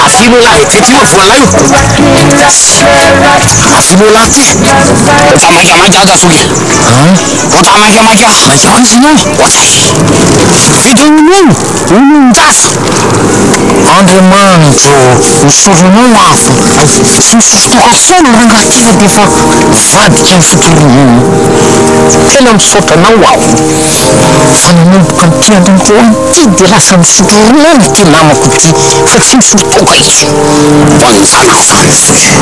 Afinola effettivement voilà io afinola ty otamaikamaiky aza soky otamaikamaiky maionzino otsay vidonino nononjasa Andriamanitro misoronao afo tsy misosotoka foana rangativa defa vadika ny fitoronao tena misotranao aho fa nanomboka amty androndro ty de lasa misotoronao ty namako ty fa tsy misorotoka izy vanzanako farisoky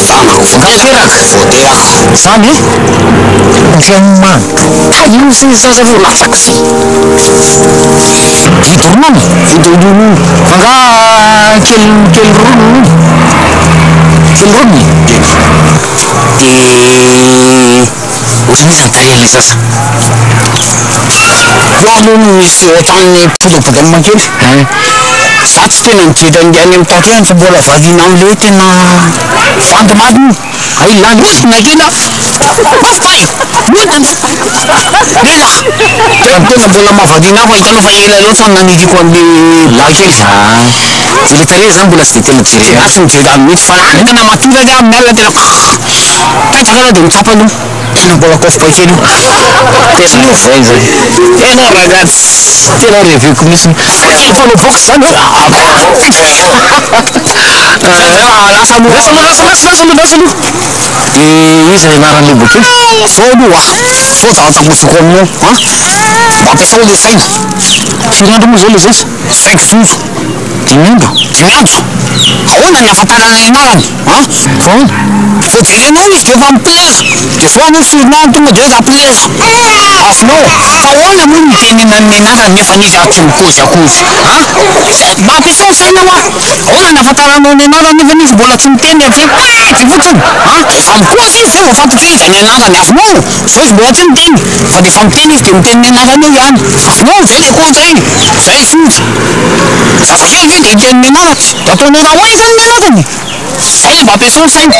zanako voteraka zany Andriamanitro ta io zay zaza ro latsaky zay vidonino fanga kely ronony de ohatrany zantarely sasa io aloha misy ohatrany podopodamma kely za tsy tena midira andiany amy taotro ihany fa mbola variana amle tena vandimadiny ay lanina kena mafay modana lela tena mbola mahavariana fa hitanao fa ela loatra naniriko amle lakely zile tare zany mbola tsy de tena jire tsy mijery mihitsy fa tena matondraka amin'ny alina tena taitsakana de mitsapa aloha tena mbola kofoka kely tena vay zay tena ragazzi tena reveko mihitsy fanao box zany lasa de izy anaran'le bokeo zao aloha zao zahatsakosoko aminao mba ampiasao le saina firy andro moa zao le zaisa 5 jours 10 andro ahoana ny afatarana ianarany foana voajerenao izy de efa miplaise de so anao firinao tonga de hoe za plaise afinao fa ahoana moa mitenena ny anarany nefa nizy tsy mikozakozy mba ampiasao saina ma ahoana ny afatarana ny anarany nefa nizy mbola tsy miteny avy ty fotsiny efa mikozy izy zay voafantatry izy ny anarany afinao zao izy mbola tsy miteny fa de efa miteny izy de miteny ny anarany eo ihany afinao zay le koza iny zay fotsy zazakely ve de miteny ny anarany de ataonao raha hoay zany ny anarany zay mba ampiasao saina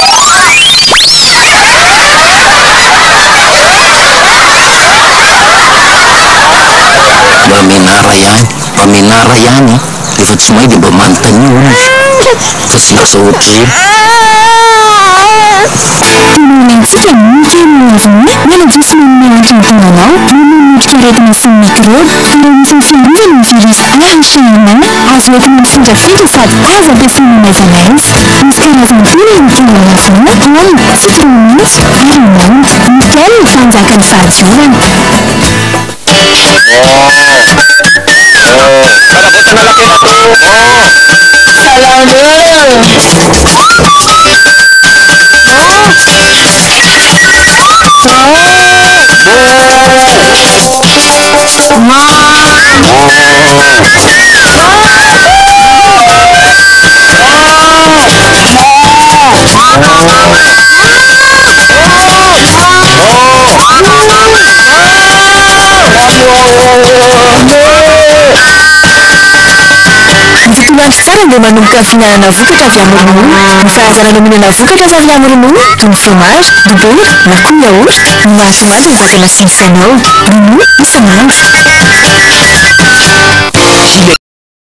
mba menara ihany efa tsy mahay de mba manontania ony fa tsy lasa ohatry Tenantsika mikely miala jisy manmelatry ny tonanao manomoditra aretina sy microbe tena isan'ny fiarovana ny virus H1N1 azo entina mifindrafindra sady azo ampiasaina maizana izy misy karazany telo ny tena lafina citronis ary manta Mikel mpanjaka ny fahadiovana Mitotonandro tsara dia manomboka ny fihinanana vokatra avy amin'ny ronono. Ny karazana mihinana vokatra azo avy amin'ny ronono toy ny fromage, dibera na koa yaourt. Ny mahasomaty ny vatana sy ny sainao. Ronono isanandro.